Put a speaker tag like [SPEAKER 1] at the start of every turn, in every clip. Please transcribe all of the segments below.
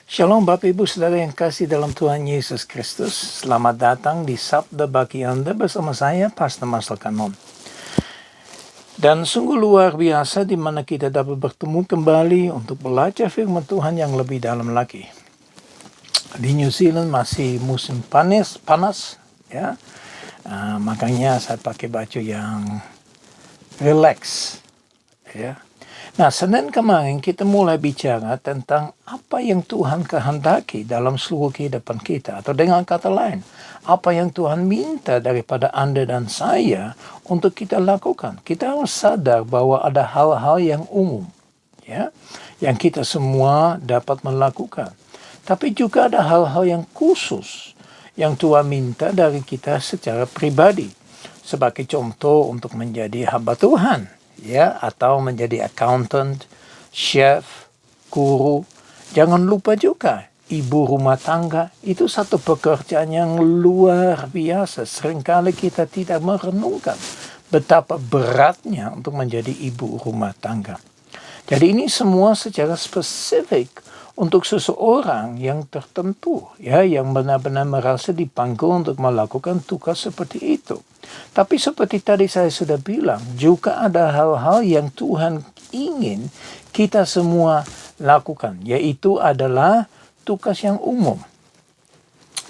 [SPEAKER 1] Shalom Bapak Ibu Saudara yang kasih dalam Tuhan Yesus Kristus. Selamat datang di Sabda Bagi Anda bersama saya, Pastor Marcel Kanon. Dan sungguh luar biasa di mana kita dapat bertemu kembali untuk belajar firman Tuhan yang lebih dalam lagi. Di New Zealand masih musim panas ya. Makanya saya pakai baju yang relax ya. Nah, Senin kemarin kita mulai bicara tentang apa yang Tuhan kehendaki dalam seluruh kehidupan kita. Atau dengan kata lain, apa yang Tuhan minta daripada Anda dan saya untuk kita lakukan. Kita harus sadar bahwa ada hal-hal yang umum, ya, yang kita semua dapat melakukan. Tapi juga ada hal-hal yang khusus yang Tuhan minta dari kita secara pribadi. Sebagai contoh untuk menjadi hamba Tuhan. Ya, atau menjadi accountant, chef, guru. Jangan lupa juga, ibu rumah tangga itu satu pekerjaan yang luar biasa. Seringkali kita tidak merenungkan betapa beratnya untuk menjadi ibu rumah tangga. Jadi ini semua secara spesifik untuk seseorang yang tertentu, ya, yang benar-benar merasa dipanggil untuk melakukan tugas seperti itu. Tapi seperti tadi saya sudah bilang, juga ada hal-hal yang Tuhan ingin kita semua lakukan, yaitu adalah tugas yang umum.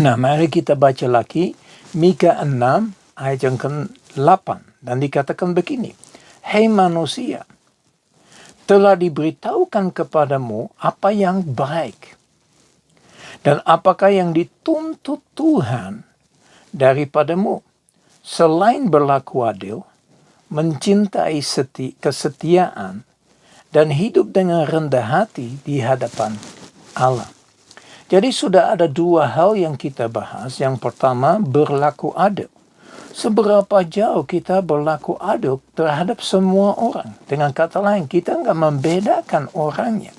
[SPEAKER 1] Nah, mari kita baca lagi Mika 6 ayat yang ke-8 dan dikatakan begini, "Hei manusia, telah diberitahukan kepadamu apa yang baik, dan apakah yang dituntut Tuhan daripadamu, selain berlaku adil, mencintai kesetiaan, dan hidup dengan rendah hati di hadapan Allah." Jadi sudah ada dua hal yang kita bahas. Yang pertama, berlaku adil. Seberapa jauh kita berlaku adil terhadap semua orang. Dengan kata lain, kita nggak membedakan orangnya.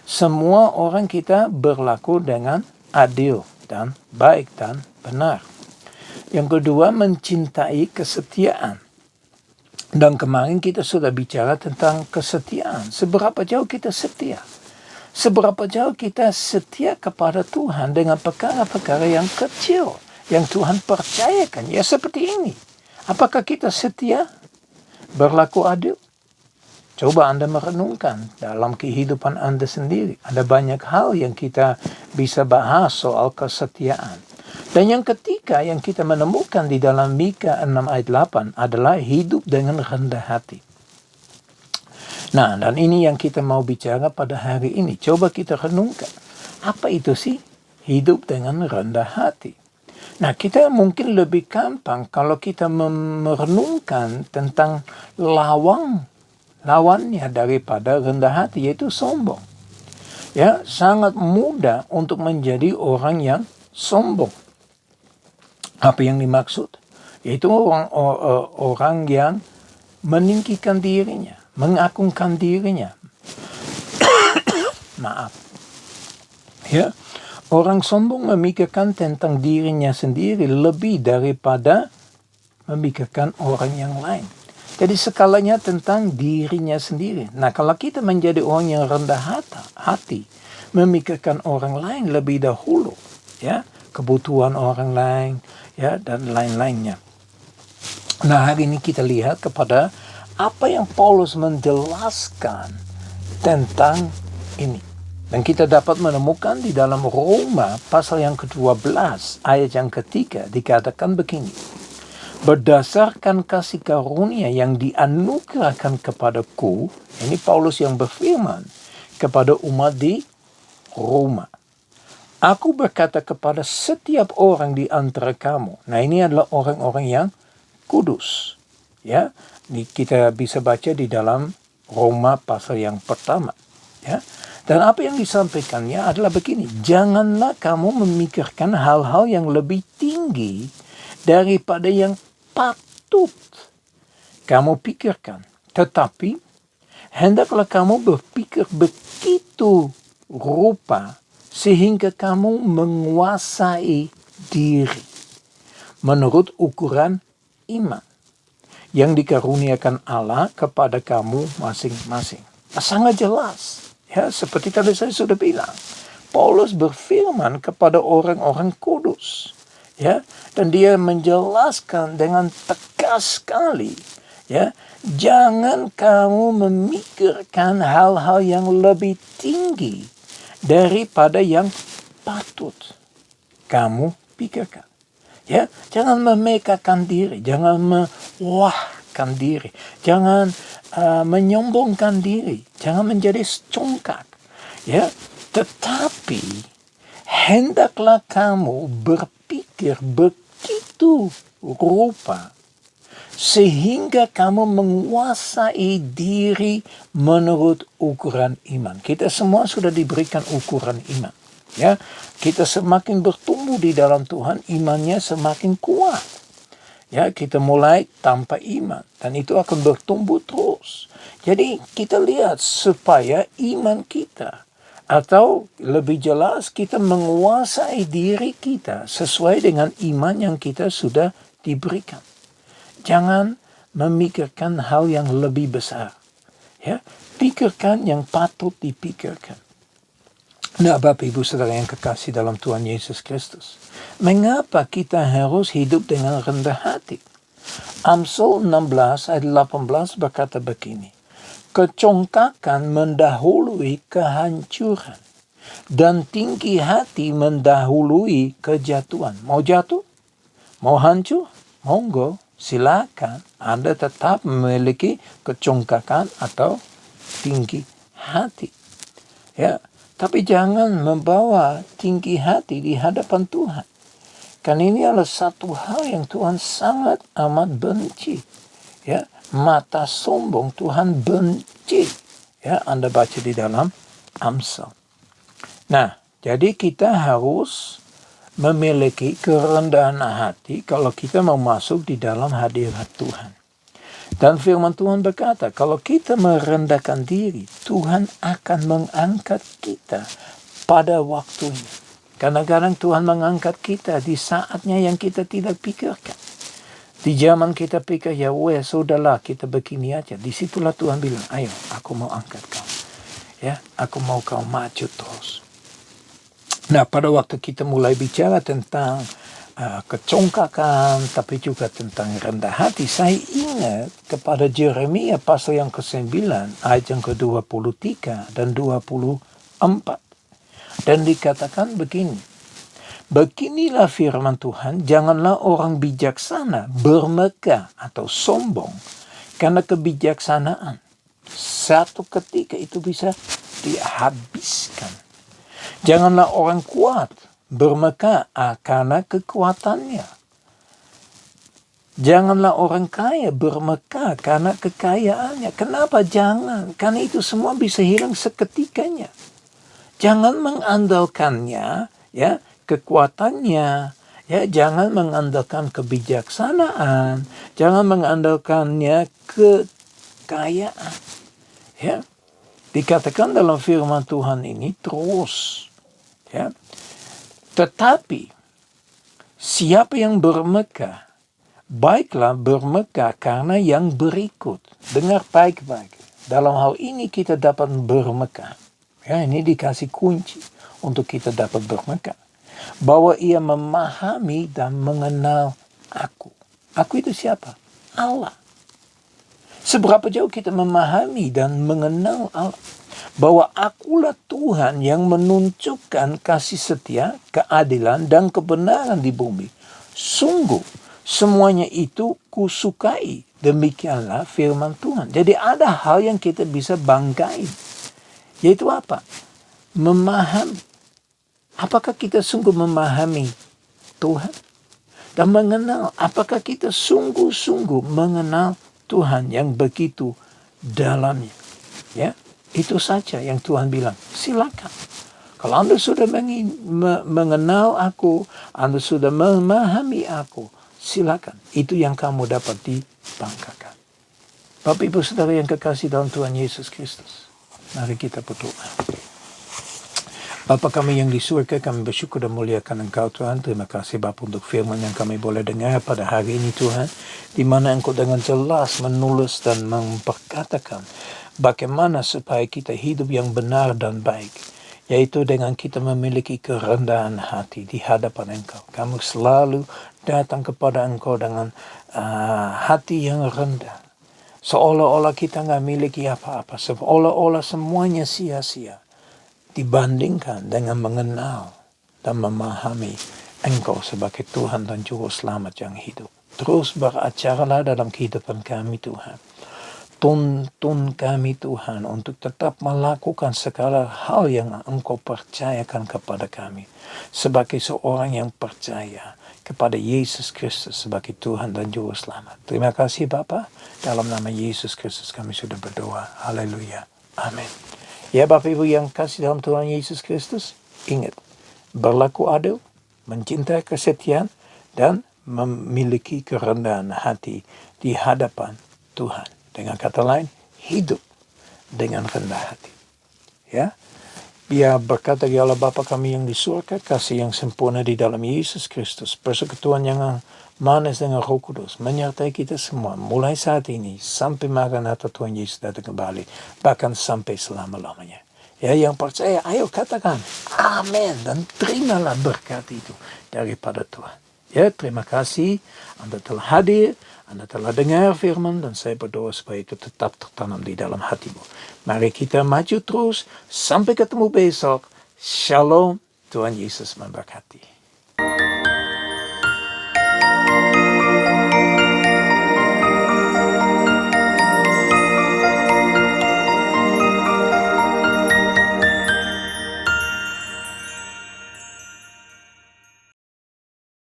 [SPEAKER 1] Semua orang kita berlaku dengan adil dan baik dan benar. Yang kedua, mencintai kesetiaan. Dan kemarin kita sudah bicara tentang kesetiaan. Seberapa jauh kita setia. Seberapa jauh kita setia kepada Tuhan dengan perkara-perkara yang kecil yang Tuhan percayakan. Ya seperti ini. Apakah kita setia? Berlaku adil? Coba Anda merenungkan dalam kehidupan Anda sendiri. Ada banyak hal yang kita bisa bahas soal kesetiaan. Dan yang ketiga yang kita menemukan di dalam Mika 6 ayat 8 adalah hidup dengan rendah hati. Nah, dan ini yang kita mau bicara pada hari ini. Coba kita renungkan. Apa itu sih hidup dengan rendah hati? Nah, kita mungkin lebih gampang kalau kita merenungkan tentang lawannya daripada rendah hati, yaitu sombong. Ya, sangat mudah untuk menjadi orang yang sombong. Apa yang dimaksud? Yaitu orang yang meninggikan dirinya, mengagungkan dirinya. Maaf. Ya, orang sombong memikirkan tentang dirinya sendiri lebih daripada memikirkan orang yang lain. Jadi skalanya tentang dirinya sendiri. Nah, kalau kita menjadi orang yang rendah hati, memikirkan orang lain lebih dahulu, ya, kebutuhan orang lain, ya, dan lain-lainnya. Nah, hari ini kita lihat kepada apa yang Paulus menjelaskan tentang ini. Dan kita dapat menemukan di dalam Roma pasal yang ke-12 ayat yang ketiga dikatakan begini. Berdasarkan kasih karunia yang dianugerahkan kepadaku, ini Paulus yang berfirman kepada umat di Roma. Aku berkata kepada setiap orang di antara kamu. Nah, ini adalah orang-orang yang kudus. Ya, kita bisa baca di dalam Roma pasal yang pertama. Ya. Dan apa yang disampaikannya adalah begini. Janganlah kamu memikirkan hal-hal yang lebih tinggi daripada yang patut kamu pikirkan. Tetapi, hendaklah kamu berpikir begitu rupa sehingga kamu menguasai diri menurut ukuran iman yang dikaruniakan Allah kepada kamu masing-masing. Sangat jelas. Ya, seperti tadi saya sudah bilang. Paulus berfirman kepada orang-orang kudus, ya, dan dia menjelaskan dengan tegas sekali, ya, jangan kamu memikirkan hal-hal yang lebih tinggi daripada yang patut kamu pikirkan. Ya, jangan memegahkan diri, jangan mewahkan diri, jangan menyombongkan diri, jangan menjadi congkak. Ya, tetapi hendaklah kamu berpikir begitu rupa sehingga kamu menguasai diri menurut ukuran iman. Kita semua sudah diberikan ukuran iman. Ya, kita semakin bertumbuh di dalam Tuhan, imannya semakin kuat. Ya, kita mulai tanpa iman dan itu akan bertumbuh terus. Jadi kita lihat supaya iman kita, atau lebih jelas kita menguasai diri kita sesuai dengan iman yang kita sudah diberikan. Jangan memikirkan hal yang lebih besar. Ya, pikirkan yang patut dipikirkan. Nah, Bapak Ibu Saudara yang kekasih dalam Tuhan Yesus Kristus, mengapa kita harus hidup dengan rendah hati? Amsal 16 ayat 18 berkata begini, kecongkakan mendahului kehancuran, dan tinggi hati mendahului kejatuhan. Mau jatuh? Mau hancur? Monggo, silakan. Anda tetap memiliki kecongkakan atau tinggi hati. Ya, tapi jangan membawa tinggi hati di hadapan Tuhan. Karena ini adalah satu hal yang Tuhan sangat amat benci. Ya, mata sombong Tuhan benci. Ya, Anda baca di dalam Amsal. Nah, jadi kita harus memiliki kerendahan hati kalau kita mau masuk di dalam hadirat Tuhan. Dan firman Tuhan berkata, kalau kita merendahkan diri, Tuhan akan mengangkat kita pada waktunya. Kadang-kadang Tuhan mengangkat kita di saatnya yang kita tidak pikirkan. Di zaman kita pikir, ya sudahlah kita begini aja. Disitulah Tuhan bilang, ayo aku mau angkat kau. Ya, aku mau kau maju terus. Nah, pada waktu kita mulai bicara tentang kecongkakan, tapi juga tentang rendah hati, saya ingat kepada Yeremia pasal yang ke-9, ayat yang ke-23 dan 24. Dan dikatakan begini, beginilah firman Tuhan, janganlah orang bijaksana bermegah atau sombong, karena kebijaksanaan satu ketika itu bisa dihabiskan. Janganlah orang kuat bermegah karena kekuatannya. Janganlah orang kaya bermegah karena kekayaannya. Kenapa jangan? Karena itu semua bisa hilang seketikanya. Jangan mengandalkannya, ya, kekuatannya. Ya, jangan mengandalkan kebijaksanaan. Jangan mengandalkannya kekayaan. Ya, dikatakan dalam firman Tuhan ini terus. Ya. Tetapi siapa yang bermegah, baiklah bermegah karena yang berikut. Dengar baik-baik. Dalam hal ini kita dapat bermegah. Ya, ini dikasih kunci untuk kita dapat bermegah. Bahwa ia memahami dan mengenal aku. Aku itu siapa? Allah. Seberapa jauh kita memahami dan mengenal Allah. Bahwa akulah Tuhan yang menunjukkan kasih setia, keadilan, dan kebenaran di bumi. Sungguh, semuanya itu kusukai. Demikianlah firman Tuhan. Jadi ada hal yang kita bisa banggain. Yaitu apa? Memahami. Apakah kita sungguh memahami Tuhan? Dan mengenal, apakah kita sungguh-sungguh mengenal Tuhan yang begitu dalamnya? Ya. Itu saja yang Tuhan bilang, silakan. Kalau Anda sudah mengenal aku, Anda sudah memahami aku, silakan. Itu yang kamu dapat dibanggakan. Bapak Ibu Saudara yang kekasih dalam Tuhan Yesus Kristus, mari kita berdoa. Bapa kami yang di surga, kami bersyukur dan muliakan Engkau Tuhan. Terima kasih Bapa untuk firman yang kami boleh dengar pada hari ini Tuhan. Di mana Engkau dengan jelas menulis dan memperkatakan bagaimana supaya kita hidup yang benar dan baik. yaitu dengan kita memiliki kerendahan hati di hadapan Engkau. Kamu selalu datang kepada Engkau dengan hati yang rendah. Seolah-olah kita nggak miliki apa-apa, seolah-olah semuanya sia-sia dibandingkan dengan mengenal dan memahami Engkau sebagai Tuhan dan Juru Selamat yang hidup. Terus beracaralah dalam kehidupan kami, Tuhan. Tuntun kami, Tuhan, untuk tetap melakukan segala hal yang Engkau percayakan kepada kami. Sebagai seorang yang percaya kepada Yesus Kristus sebagai Tuhan dan Juru Selamat. Terima kasih Bapa. Dalam nama Yesus Kristus kami sudah berdoa. Haleluya. Amin. Ya Bapak Ibu yang kasih dalam Tuhan Yesus Kristus, ingat, berlaku adil, mencintai kesetiaan, dan memiliki kerendahan hati di hadapan Tuhan. Dengan kata lain, hidup dengan rendah hati. Ya, biar berkat dari Allah Bapa kami yang di surga, kasih yang sempurna di dalam Yesus Kristus, persekutuan yang manis dengan Roh Kudus, menyertai kita semua, mulai saat ini, sampai Maranatha Tuhan Yesus datang kembali, bahkan sampai selama-lamanya. Ya, yang percaya, ayo katakan, amin, dan terimalah berkat itu daripada Tuhan. Ya, terima kasih, Anda telah hadir, Anda telah dengar firman, dan saya berdoa supaya itu tetap tertanam di dalam hatimu. Mari kita maju terus, sampai ketemu besok. Shalom, Tuhan Yesus memberkati.